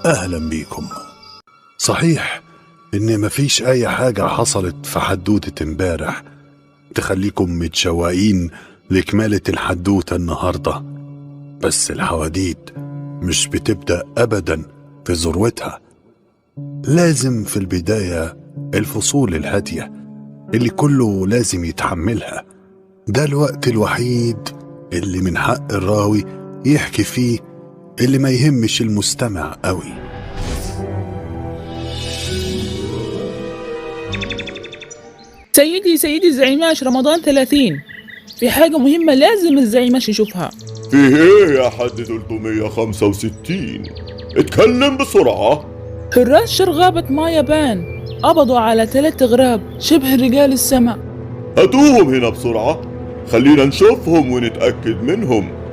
أهلا بيكم. صحيح إن مفيش أي حاجة حصلت في حدوتة امبارح تخليكم متشوقين لكمالة الحدوتة النهاردة، بس الحواديت مش بتبدأ أبدا في ذروتها. لازم في البداية الفصول الهادية اللي كله لازم يتحملها. ده الوقت الوحيد اللي من حق الراوي يحكي فيه اللي ما يهمش المستمع قوي. سيدي الزعيماش، رمضان 30 في حاجة مهمة لازم الزعيماش يشوفها. فيه ايه يا حد 365؟ اتكلم بسرعة. حراس شرغابة مايابان قبضوا على 3 غراب شبه رجال السماء. هاتوهم هنا بسرعة، خلينا نشوفهم ونتأكد منهم.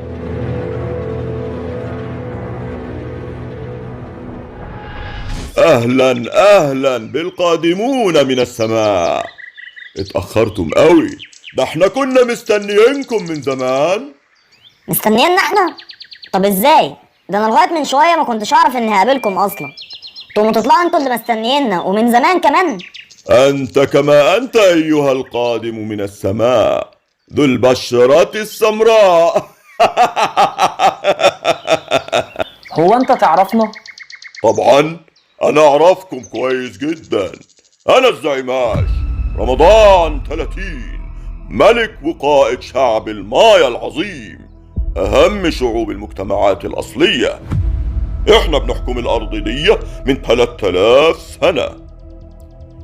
أهلا بالقادمون من السماء. اتأخرتم قوي، ده احنا كنا مستنيينكم من زمان. مستنييننا احنا؟ طب ازاي؟ ده انا لغايه من شويه ما كنتش اعرف اني هقابلكم اصلا. تقوموا تطلعوا انتوا اللي مستنييننا ومن زمان كمان. أنت كما أنت أيها القادم من السماء ذو البشرة السمراء. هو انت تعرفنا؟ طبعا أنا أعرفكم كويس جدا. أنا الزعيماش رمضان 30، ملك وقائد شعب المايا العظيم، أهم شعوب المجتمعات الأصلية. إحنا بنحكم الأرض دي من 3000 سنة.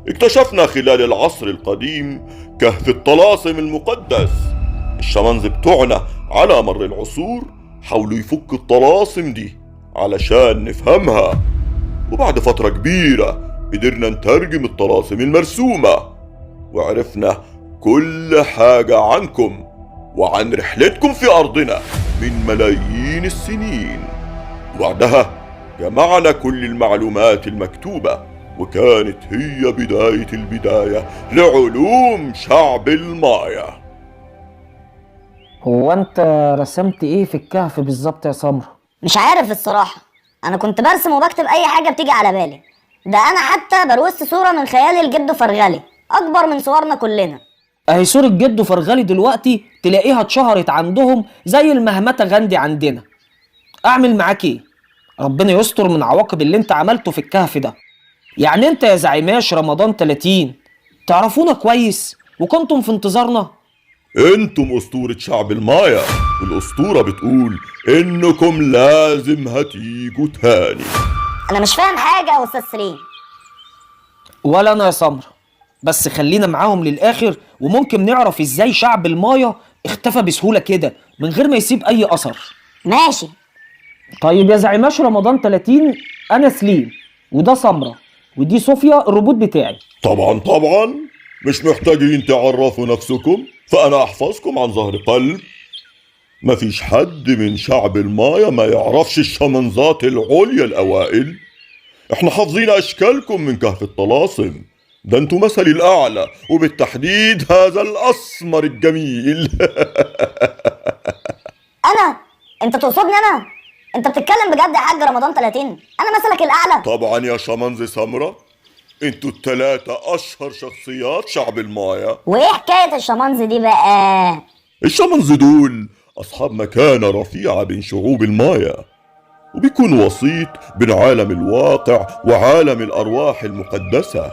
اكتشفنا خلال العصر القديم كهف الطلاسم المقدس. الشمانز بتوعنا على مر العصور حاولوا يفكوا الطلاسم دي علشان نفهمها، وبعد فترة كبيرة قدرنا نترجم الطلاسم المرسومة، وعرفنا كل حاجة عنكم وعن رحلتكم في أرضنا من ملايين السنين. وبعدها جمعنا كل المعلومات المكتوبة، وكانت هي بداية البداية لعلوم شعب المايا. هو انت رسمت ايه في الكهف بالظبط يا سمرة؟ مش عارف الصراحه، انا كنت برسم وبكتب اي حاجه بتيجي على بالي. ده انا حتى بروست صوره من خيال الجد فرغلي اكبر من صورنا كلنا. اهي صورة جده فرغلي دلوقتي تلاقيها اتشهرت عندهم زي المهمتة غاندي عندنا. اعمل معاك ايه؟ ربنا يستر من عواقب اللي انت عملته في الكهف ده. يعني انت يا زعيماش رمضان 30 تعرفونا كويس وكنتم في انتظارنا؟ انتم أسطورة شعب المايا، والأسطورة بتقول انكم لازم هتيجوا تاني. انا مش فاهم حاجه يا استاذ سليم. ولا انا يا سمرة، بس خلينا معاهم للاخر وممكن نعرف ازاي شعب المايا اختفى بسهولة كده من غير ما يسيب اي اثر. ماشي. طيب يا زعيماش رمضان 30، انا سليم وده سمرة ودي صوفيا الروبوت بتاعي. طبعا مش محتاجين تعرفوا نفسكم، فأنا أحفظكم عن ظهر قلب. مفيش حد من شعب المايا ما يعرفش الشمنزات العليا الأوائل. احنا حافظين أشكالكم من كهف الطلاسم، ده انتوا مثلي الأعلى، وبالتحديد هذا الأسمر الجميل. انا؟ انت تقصدني انا؟ انت بتتكلم بجد يا حاج رمضان 30؟ انا مثلك الاعلى؟ طبعا يا شمنز سمرة، انتوا ال3 أشهر شخصيات شعب المايا. وايه حكايه الشمانز دي بقى؟ الشمنز دول أصحاب مكانة رفيعة بين شعوب المايا، وبيكون وسيط بين عالم الواقع وعالم الأرواح المقدسة.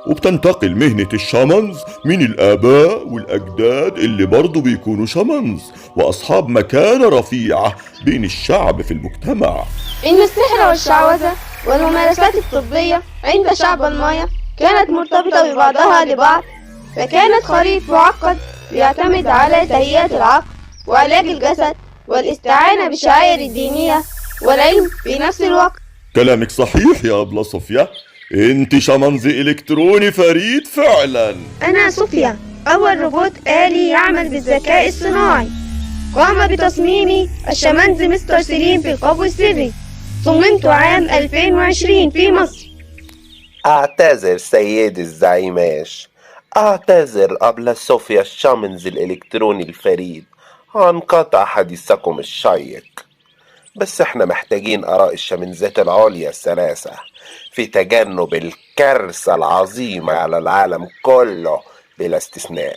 وبتنتقل مهنة الشامنز من الآباء والأجداد اللي برضو بيكونوا شامنز وأصحاب مكانة رفيعة بين الشعب في المجتمع. إن السحر والشعوذة والممارسات الطبية عند شعب المايا كانت مرتبطة ببعضها لبعض، فكانت خليط معقد يعتمد على تهيئة العقل وعلاج الجسد والاستعانة بالشعائر الدينية والعلم في نفس الوقت. كلامك صحيح يا أبلة صوفيا، انت شمنز إلكتروني فريد فعلا. أنا صوفيا، أول روبوت آلي يعمل بالذكاء الصناعي. قام بتصميمي الشمنز مستر سليم في القبو السري. صممت عام 2020 في مصر. أعتذر سيدي الزعيماش، أعتذر أبلة صوفيا الشمنز الإلكتروني الفريد عن قطع حديثكم الشيق. بس احنا محتاجين آراء الشمنزات العليا الثلاثة في تجنب الكارثة العظيمة على العالم كله بلا استثناء.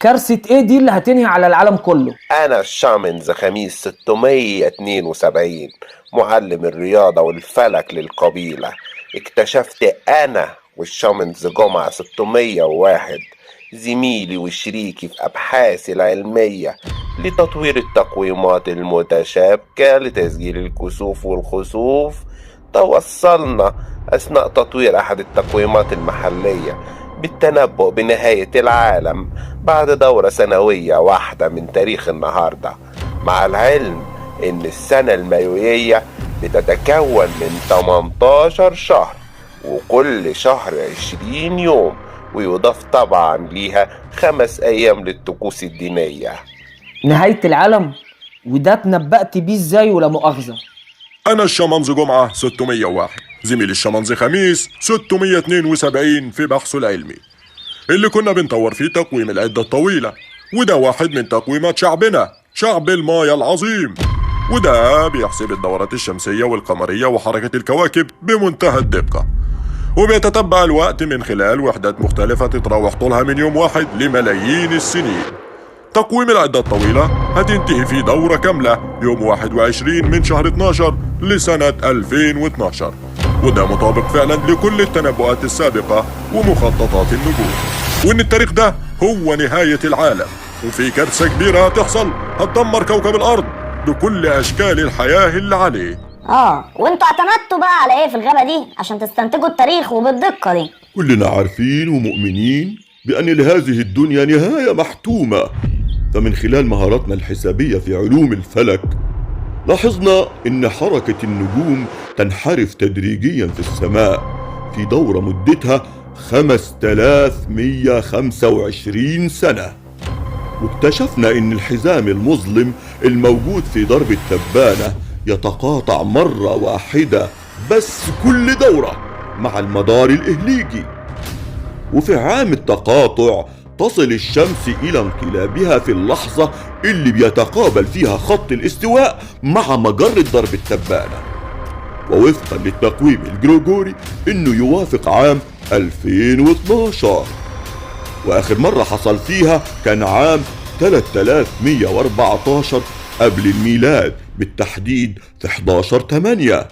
كارثة ايه دي اللي هتنهي على العالم كله؟ أنا الشامنز خميس 672 معلم الرياضة والفلك للقبيلة، اكتشفت أنا والشامنز جمعة 601 زميلي وشريكي في أبحاثي العلمية لتطوير التقويمات المتشابكة لتسجيل الكسوف والخسوف. توصلنا أثناء تطوير أحد التقويمات المحلية بالتنبؤ بنهاية العالم بعد دورة سنوية واحدة من تاريخ النهاردة، مع العلم إن السنة المايوية بتتكون من 18 شهر وكل شهر 20 يوم، ويضاف طبعا ليها 5 أيام للطقوس الدينية. نهاية العالم؟ وده اتنبأت بيه ازاي ولا مؤاخذة؟ أنا الشمنز جمعة 601 زميل الشمنز خميس 672 في بحثه العلمي اللي كنا بنطور فيه تقويم العدة الطويلة، وده واحد من تقويمات شعبنا، شعب المايا العظيم، وده بيحسب الدورات الشمسية والقمرية وحركة الكواكب بمنتهى الدقة، وبيتتبع الوقت من خلال وحدات مختلفة تتراوح طولها من يوم واحد لملايين السنين. تقويم العدة الطويلة هتنتهي في دورة كاملة يوم 21 من شهر 12 لسنة 2012، وده مطابق فعلا لكل التنبؤات السابقة ومخططات النجوم، وإن التاريخ ده هو نهاية العالم، وفي كارثة كبيرة هتحصل هتدمر كوكب الأرض بكل أشكال الحياة اللي عليه. وانتوا اعتمدتوا بقى على ايه في الغابة دي عشان تستنتجوا التاريخ وبالدقة دي؟ كلنا عارفين ومؤمنين بأن لهذه الدنيا نهاية محتومة، فمن خلال مهاراتنا الحسابية في علوم الفلك لاحظنا أن حركة النجوم تنحرف تدريجيا في السماء في دورة مدتها 5125 سنة، واكتشفنا أن الحزام المظلم الموجود في درب التبانة يتقاطع مرة واحدة بس كل دورة مع المدار الإهليجي، وفي عام التقاطع تصل الشمس إلى انقلابها في اللحظة اللي بيتقابل فيها خط الاستواء مع مجرة درب التبانة، ووفقا للتقويم الجريجوري إنه يوافق عام 2012، وآخر مرة حصل فيها كان عام 3114 قبل الميلاد، بالتحديد في 11/8،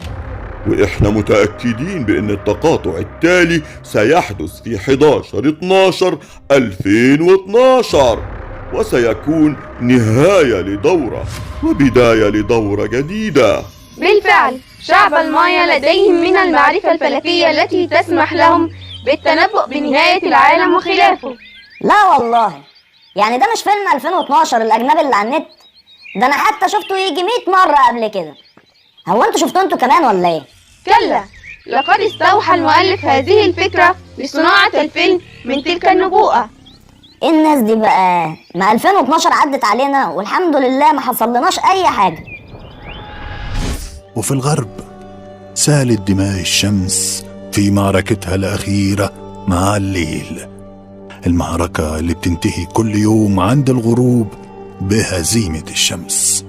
وإحنا متأكدين بأن التقاطع التالي سيحدث في 11/12/2012، وسيكون نهاية لدورة وبداية لدورة جديدة. بالفعل شعب المايا لديهم من المعرفة الفلكية التي تسمح لهم بالتنبؤ بنهاية العالم وخلافه. لا والله، يعني ده مش فيلم 2012 الأجنبي اللي على النت؟ ده أنا حتى شفته يجي 100 مرة قبل كده. هو انتوا شفتوا انتوا كمان ولا ايه؟ كلا، لقد استوحى المؤلف هذه الفكرة لصناعة الفيلم من تلك النبوءة. ايه الناس دي بقى؟ ما 2012 عدت علينا والحمد لله ما حصلناش اي حاجة. وفي الغرب سالت دماء الشمس في معركتها الأخيرة مع الليل، المعركة اللي بتنتهي كل يوم عند الغروب بهزيمة الشمس.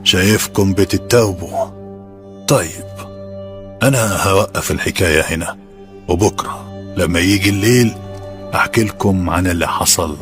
شايفكم بتتوبوا. طيب أنا هوقف الحكاية هنا، وبكرة لما يجي الليل أحكي لكم عن اللي حصل